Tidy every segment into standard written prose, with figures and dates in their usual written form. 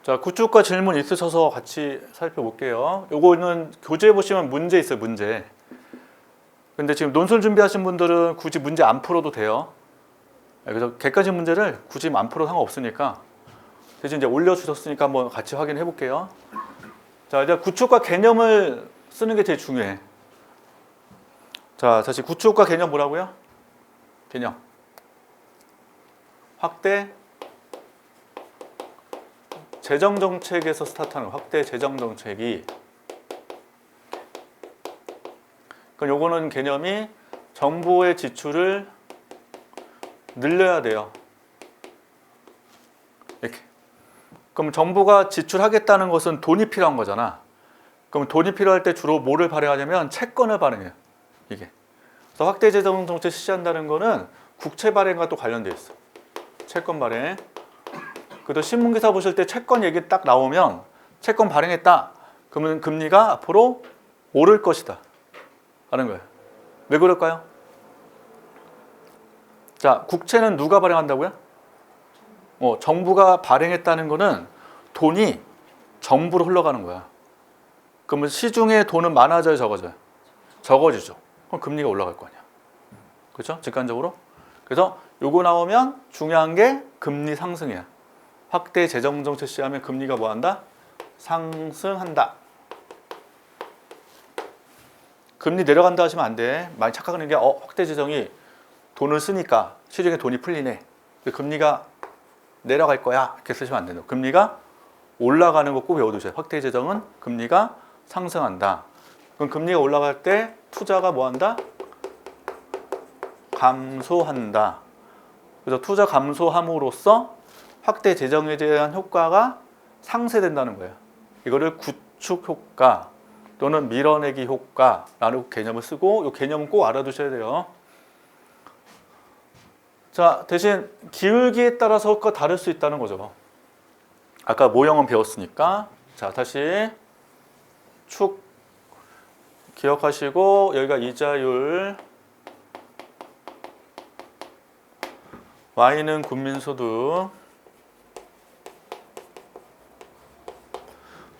자, 구축과 질문 있으셔서 같이 살펴볼게요. 요거는 교재에 보시면 문제 있어요, 문제. 근데 지금 논술 준비하신 분들은 굳이 문제 안 풀어도 돼요. 그래서 객관식 문제를 굳이 안 풀어도 상관없으니까 대신 이제 올려주셨으니까 한번 같이 확인해 볼게요. 자, 이제 구축과 개념을 쓰는 게 제일 중요해. 자, 다시 구축과 개념 뭐라고요? 개념. 확대 재정정책에서 스타트하는 확대 재정정책이, 그럼 요거는 개념이 정부의 지출을 늘려야 돼요. 이렇게. 그럼 정부가 지출하겠다는 것은 돈이 필요한 거잖아. 그럼 돈이 필요할 때 주로 뭐를 발행하냐면 채권을 발행해요. 이게. 그래서 확대 재정 정책 실시한다는 거는 국채 발행과 또 관련돼 있어. 채권 발행. 그래도 신문 기사 보실 때 채권 얘기 딱 나오면 채권 발행했다. 그러면 금리가 앞으로 오를 것이다. 하는 거예요. 왜 그럴까요? 자, 국채는 누가 발행한다고요? 정부가 발행했다는 거는 돈이 정부로 흘러가는 거야. 그러면 시중에 돈은 많아져요, 적어져요? 적어지죠. 그럼 금리가 올라갈 거 아니야. 그렇죠? 직관적으로. 그래서 요거 나오면 중요한 게 금리 상승이야. 확대 재정 정책 시하면 금리가 뭐 한다? 상승한다. 금리 내려간다 하시면 안 돼. 많이 착각하는 게 확대 재정이 돈을 쓰니까 시중에 돈이 풀리네. 금리가 내려갈 거야. 이렇게 쓰시면 안 돼요. 금리가 올라가는 거 꼭 외워두세요. 확대 재정은 금리가 상승한다. 그럼 금리가 올라갈 때 투자가 뭐 한다? 감소한다. 그래서 투자 감소함으로써 확대 재정에 대한 효과가 상쇄된다는 거예요. 이거를 구축 효과 또는 밀어내기 효과라는 개념을 쓰고, 이 개념은 꼭 알아두셔야 돼요. 자, 대신 기울기에 따라서 효과가 다를 수 있다는 거죠. 아까 모형은 배웠으니까. 자, 다시 축 기억하시고, 여기가 이자율, Y는 국민소득,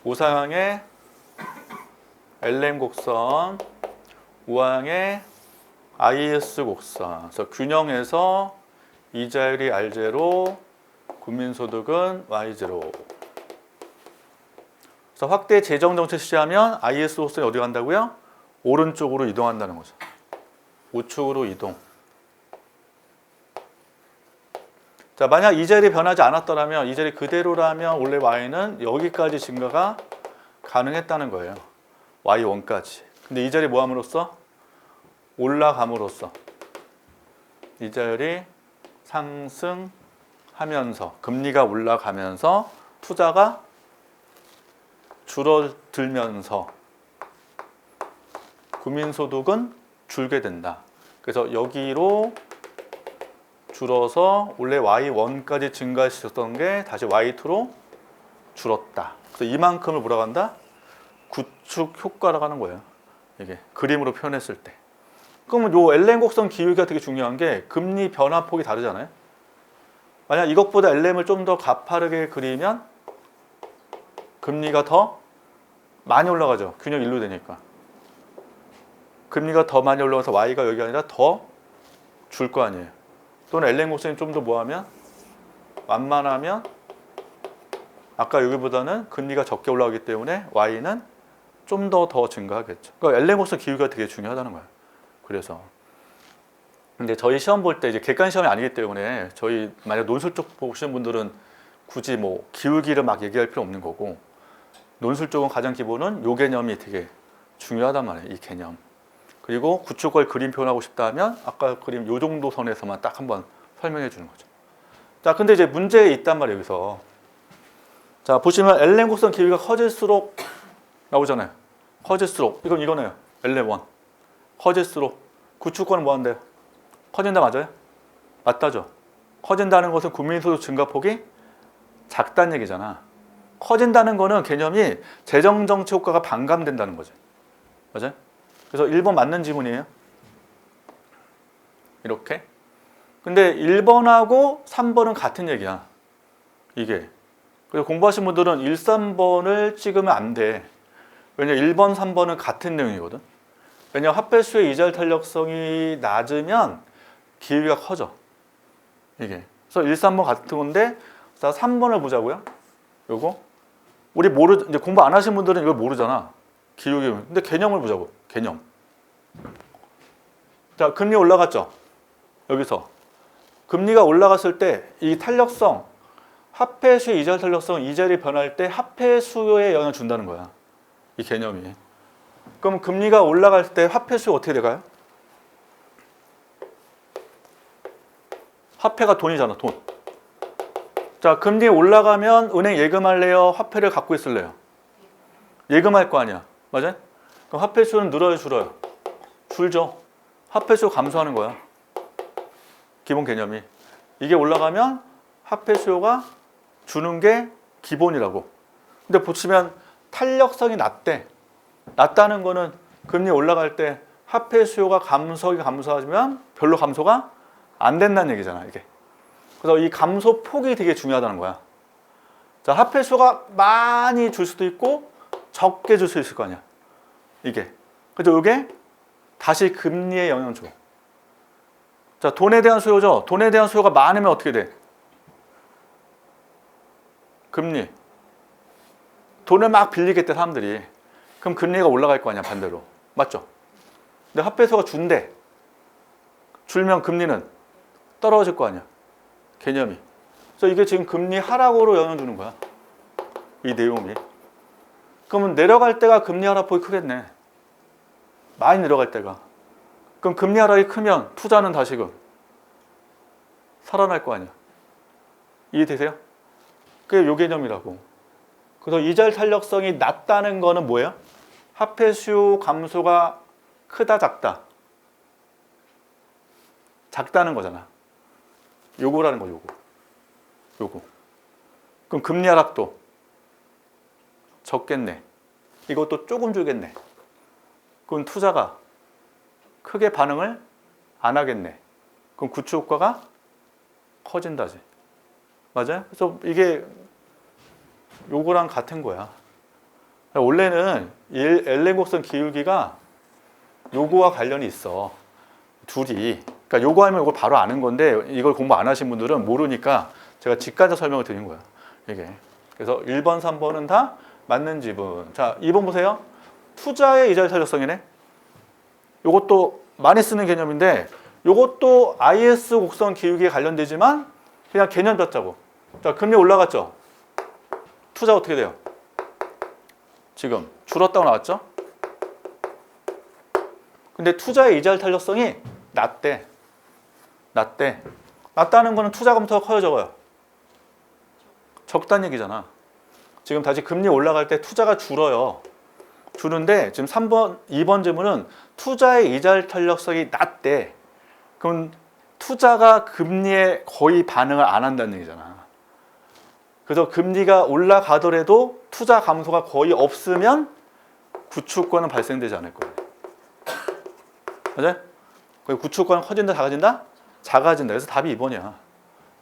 우상향의 LM 곡선, 우항의 IS 곡선. 그래서 균형에서 이자율이 R0, 국민소득은 Y0. 그래서 확대 재정 정책 실시하면 IS 곡선이 어디 간다고요? 오른쪽으로 이동한다는 거죠. 우측으로 이동. 자, 만약 이 자리 변하지 않았더라면, 이 자리 그대로라면 원래 Y는 여기까지 증가가 가능했다는 거예요. Y1까지. 근데 이 자리 뭐 함으로써? 올라감으로써 이자율이 상승하면서, 금리가 올라가면서 투자가 줄어들면서 국민소득은 줄게 된다. 그래서 여기로 줄어서 원래 Y1까지 증가했었던 게 다시 Y2로 줄었다. 그래서 이만큼을 뭐라고 한다? 구축 효과라고 하는 거예요. 이게 그림으로 표현했을 때. 그러면 요 LM 곡선 기울기가 되게 중요한 게 금리 변화폭이 다르잖아요. 만약 이것보다 LM을 좀 더 가파르게 그리면 금리가 더 많이 올라가죠. 균형 일로 되니까. 금리가 더 많이 올라가서 Y가 여기가 아니라 더 줄 거 아니에요. 또는 LM 곡선이 좀 더 뭐하면 완만하면 아까 여기보다는 금리가 적게 올라가기 때문에 Y는 좀 더 증가하겠죠. 그러니까 LM 곡선 기울기가 되게 중요하다는 거예요. 그래서 근데 저희 시험 볼 때 이제 객관 시험이 아니기 때문에 저희 만약 논술 쪽 보시는 분들은 굳이 뭐 기울기를 막 얘기할 필요 없는 거고, 논술 쪽은 가장 기본은 요 개념이 되게 중요하단 말이에요. 이 개념. 그리고 구축을 그림 표현하고 싶다 하면 아까 그림 요 정도 선에서만 딱 한번 설명해 주는 거죠. 자, 근데 이제 문제에 있단 말이에요. 여기서 자, 보시면 LM 곡선 기울기가 커질수록 나오잖아요. 커질수록 이거네요. LM1 커질수록 구축권은 뭐 한대요? 커진다 맞아요? 맞다죠. 커진다는 것은 국민소득 증가폭이 작다는 얘기잖아. 커진다는 거는 개념이 재정정치 효과가 반감된다는 거죠. 맞아요? 그래서 1번 맞는 지문이에요. 이렇게. 근데 1번하고 3번은 같은 얘기야. 이게. 그래서 공부하신 분들은 1, 3번을 찍으면 안 돼. 왜냐 1번, 3번은 같은 내용이거든. 왜냐 화폐수의 이자율 탄력성이 낮으면 기울기가 커져. 이게. 그래서 1, 3번 같은 건데, 자 3번을 보자고요. 요거. 우리 이제 공부 안 하신 분들은 이걸 모르잖아. 기울기. 근데 개념을 보자고. 개념. 자, 금리 올라갔죠. 여기서. 금리가 올라갔을 때 이 탄력성, 화폐수의 이자율 탄력성, 이자율이 변할 때 화폐 수요에 영향을 준다는 거야. 이 개념이. 그럼 금리가 올라갈 때 화폐 수요 어떻게 돼가요? 화폐가 돈이잖아, 돈. 자, 금리 올라가면 은행 예금할래요? 화폐를 갖고 있을래요? 예금할 거 아니야. 맞아요? 그럼 화폐 수요는 늘어요, 줄어요? 줄죠. 화폐 수요 감소하는 거야. 기본 개념이. 이게 올라가면 화폐 수요가 주는 게 기본이라고. 근데 보시면 탄력성이 낮대. 낮다는 거는 금리 올라갈 때 화폐 수요가 감소하면 별로 감소가 안 된다는 얘기잖아, 이게. 그래서 이 감소 폭이 되게 중요하다는 거야. 자, 화폐 수요가 많이 줄 수도 있고 적게 줄 수 있을 거 아니야. 이게. 그래서 이게 다시 금리에 영향을 줘. 자, 돈에 대한 수요죠. 돈에 대한 수요가 많으면 어떻게 돼? 금리. 돈을 막 빌리겠대, 사람들이. 그럼 금리가 올라갈 거 아니야, 반대로. 맞죠? 근데 화폐 수요가 준대. 줄면 금리는 떨어질 거 아니야. 개념이. 그래서 이게 지금 금리 하락으로 영향 주는 거야. 이 내용이. 그러면 내려갈 때가 금리 하락폭이 크겠네. 많이 내려갈 때가. 그럼 금리 하락이 크면 투자는 다시금 살아날 거 아니야. 이해되세요? 그게 요 개념이라고. 그래서 이자율 탄력성이 낮다는 거는 뭐예요? 화폐 수요 감소가 크다, 작다? 작다는 거잖아. 요거라는 거, 요거. 그럼 금리 하락도 적겠네. 이것도 조금 줄겠네. 그럼 투자가 크게 반응을 안 하겠네. 그럼 구축 효과가 커진다지. 맞아요? 그래서 이게 요거랑 같은 거야. 원래는 LN 곡선 기울기가 요거와 관련이 있어. 둘이. 그러니까 요거 하면 요거 바로 아는 건데 이걸 공부 안 하신 분들은 모르니까 제가 직관적 설명을 드린 거야. 이게. 그래서 1번, 3번은 다 맞는 지분. 자, 2번 보세요. 투자의 이자율 탄력성이네. 요것도 많이 쓰는 개념인데 요것도 IS 곡선 기울기에 관련되지만 그냥 개념 잡자고. 자, 금리 올라갔죠? 투자 어떻게 돼요? 지금 줄었다고 나왔죠? 근데 투자의 이자율 탄력성이 낮대. 낮다는 거는 투자 감소가 커요, 적어요? 적다는 얘기잖아. 지금 다시 금리 올라갈 때 투자가 줄어요. 주는데 지금 3번, 2번 질문은 투자의 이자율 탄력성이 낮대. 그럼 투자가 금리에 거의 반응을 안 한다는 얘기잖아. 그래서 금리가 올라가더라도 투자 감소가 거의 없으면 구축권은 발생되지 않을 거예요. 맞아요? 구축권은 커진다, 작아진다? 작아진다. 그래서 답이 2번이야.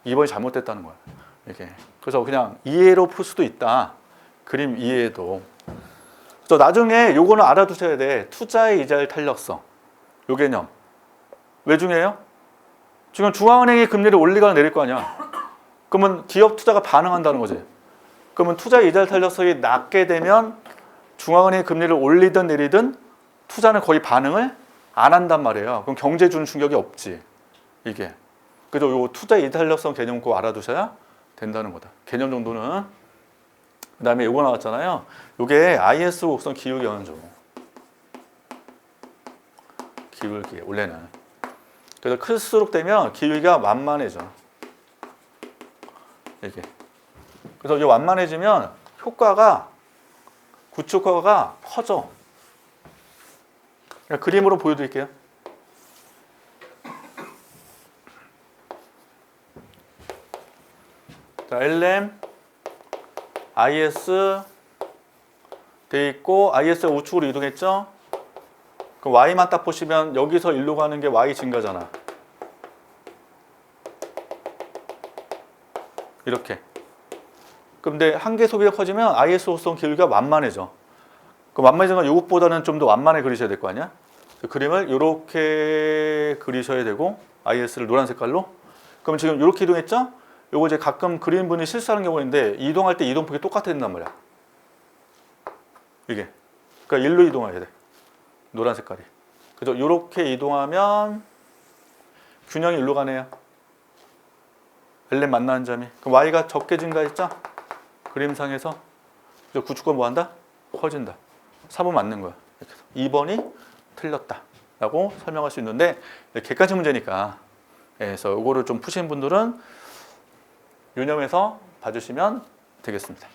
2번이 잘못됐다는 거야. 이렇게. 그래서 그냥 이해로 풀 수도 있다. 그림 이해도. 그래서 나중에 요거는 알아두셔야 돼. 투자의 이자율 탄력성. 요 개념. 왜 중요해요? 지금 중앙은행이 금리를 올리거나 내릴 거 아니야. 그러면 기업 투자가 반응한다는 거지. 그러면 투자 이자율 탄력성이 낮게 되면 중앙은행이 금리를 올리든 내리든 투자는 거의 반응을 안 한단 말이에요. 그럼 경제에 주는 충격이 없지. 이게. 그래서 요 투자 이자율 탄력성 개념 꼭 알아두셔야 된다는 거다. 개념 정도는. 그 다음에 요거 나왔잖아요. 요게 IS 곡선 기울기 영향. 기울기 원래는. 그래서 클수록 되면 기울기가 완만해져. 이렇게. 그래서 이게 완만해지면 효과가 구축 효과가 커져. 그림으로 보여드릴게요. 자, LM, IS 돼 있고 IS가 우측으로 이동했죠. 그럼 Y만 딱 보시면 여기서 일로 가는 게 Y 증가잖아. 이렇게. 근데 한계 소비가 커지면 IS 호스성 길이가 완만해져. 그 완만해진 건 이것보다는 좀 더 완만하게 그리셔야 될 거 아니야? 그 그림을 이렇게 그리셔야 되고 IS를 노란 색깔로. 그럼 지금 이렇게 이동했죠? 요거 이제 가끔 그리는 분이 실수하는 경우가 있는데 이동할 때 이동폭이 똑같아야 된단 말이야. 이게. 그러니까 일로 이동해야 돼. 노란 색깔이. 그죠? 이렇게 이동하면 균형이 일로 가네요. LM 만나는 점이. 그럼 Y가 적게 증가했죠? 그림상에서. 구축과 뭐 한다? 커진다. 4번 맞는 거야. 2번이 틀렸다. 라고 설명할 수 있는데 객관식 문제니까. 그래서 이거를 좀 푸신 분들은 유념해서 봐주시면 되겠습니다.